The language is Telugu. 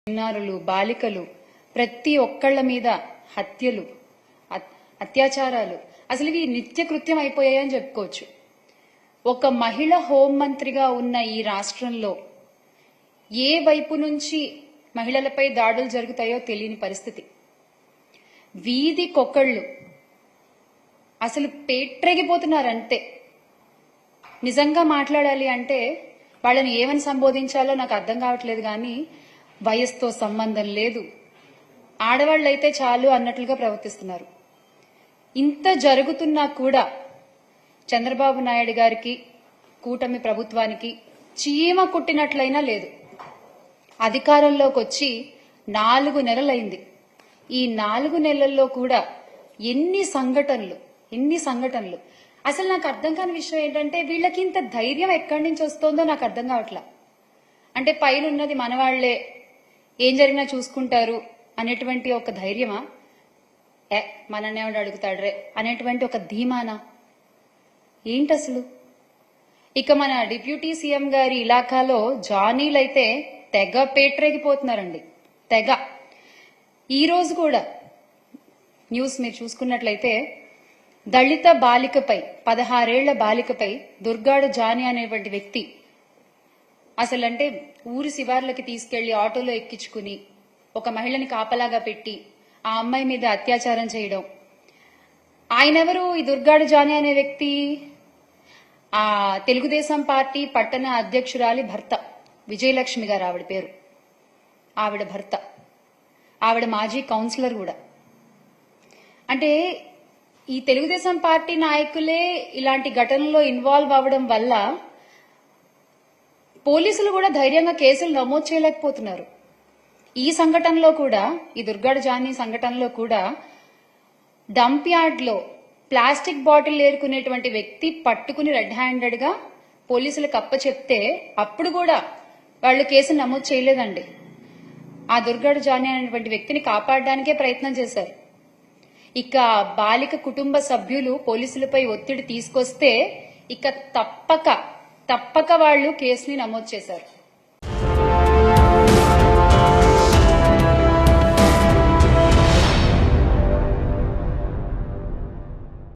చిన్నారులు, బాలికలు ప్రతి ఒక్కళ్ల మీద హత్యలు, అత్యాచారాలు అసలు ఇవి నిత్యకృత్యం అయిపోయాయని చెప్పుకోవచ్చు. ఒక మహిళ హోంమంత్రిగా ఉన్న ఈ రాష్ట్రంలో ఏ వైపు నుంచి మహిళలపై దాడులు జరుగుతాయో తెలియని పరిస్థితి. వీధికొకళ్ళు అసలు పేట్రెగిపోతున్నారంతే. నిజంగా మాట్లాడాలి అంటే వాళ్ళని ఏమని సంబోధించాలో నాకు అర్థం కావట్లేదు. కానీ వయసుతో సంబంధం లేదు, ఆడవాళ్లైతే చాలు అన్నట్లుగా ప్రవర్తిస్తున్నారు. ఇంత జరుగుతున్నా కూడా చంద్రబాబు నాయుడు గారికి, కూటమి ప్రభుత్వానికి చీమ కుట్టినట్లయినా లేదు. అధికారంలోకి వచ్చి 4 నెలలైంది. ఈ 4 నెలల్లో కూడా ఎన్ని సంఘటనలు. అసలు నాకు అర్థం కాని విషయం ఏంటంటే వీళ్ళకి ఇంత ధైర్యం ఎక్కడి నుంచి వస్తుందో నాకు అర్థం కావట్లా. అంటే పైన ఉన్నది మనవాళ్లే, ఏం జరిగినా చూసుకుంటారు అనేటువంటి ఒక ధైర్యమా, మనన్నేవాడు అడుగుతాడ్రే అనేటువంటి ఒక ధీమానా ఏంటి అసలు? ఇక మన డిప్యూటీ సీఎం గారి ఇలాకాలో జానీలైతే తెగ పేట్రేగిపోతున్నారండి, తెగ. ఈ రోజు కూడా న్యూస్ మీరు చూసుకున్నట్లయితే దళిత బాలికపై, 16 ఏళ్ల బాలికపై దుర్గాడు జానీ అనేటువంటి వ్యక్తి అసలంటే ఊరి శివార్లకి తీసుకెళ్లి ఆటోలో ఎక్కించుకుని ఒక మహిళని కాపలాగా పెట్టి ఆ అమ్మాయి మీద అత్యాచారం చేయడం. ఆయనెవరు? ఈ దుర్గాడు జానీ అనే వ్యక్తి ఆ తెలుగుదేశం పార్టీ పట్టణ అధ్యక్షురాలి భర్త, విజయలక్ష్మి గారు ఆవిడ పేరు. ఆవిడ భర్త, ఆవిడ మాజీ కౌన్సిలర్ కూడా. అంటే ఈ తెలుగుదేశం పార్టీ నాయకులే ఇలాంటి ఘటనలో ఇన్వాల్వ్ అవ్వడం వల్ల పోలీసులు కూడా ధైర్యంగా కేసులు నమోదు చేయలేకపోతున్నారు. ఈ సంఘటనలో కూడా, ఈ దుర్గాడు జానీ సంఘటనలో కూడా డంప్ యార్డ్ లో ప్లాస్టిక్ బాటిల్ ఏరుకునేటువంటి వ్యక్తి పట్టుకుని రెడ్ హ్యాండెడ్ గా పోలీసులకు అప్పచెప్తే అప్పుడు కూడా వాళ్ళు కేసు నమోదు చేయలేదండి. ఆ దుర్గాడు జానీ అనేటువంటి వ్యక్తిని కాపాడడానికే ప్రయత్నం చేశారు. ఇక బాలిక కుటుంబ సభ్యులు పోలీసులపై ఒత్తిడి తీసుకొస్తే ఇక తప్పక వాళ్ళు కేసుని నమోదు చేశారు.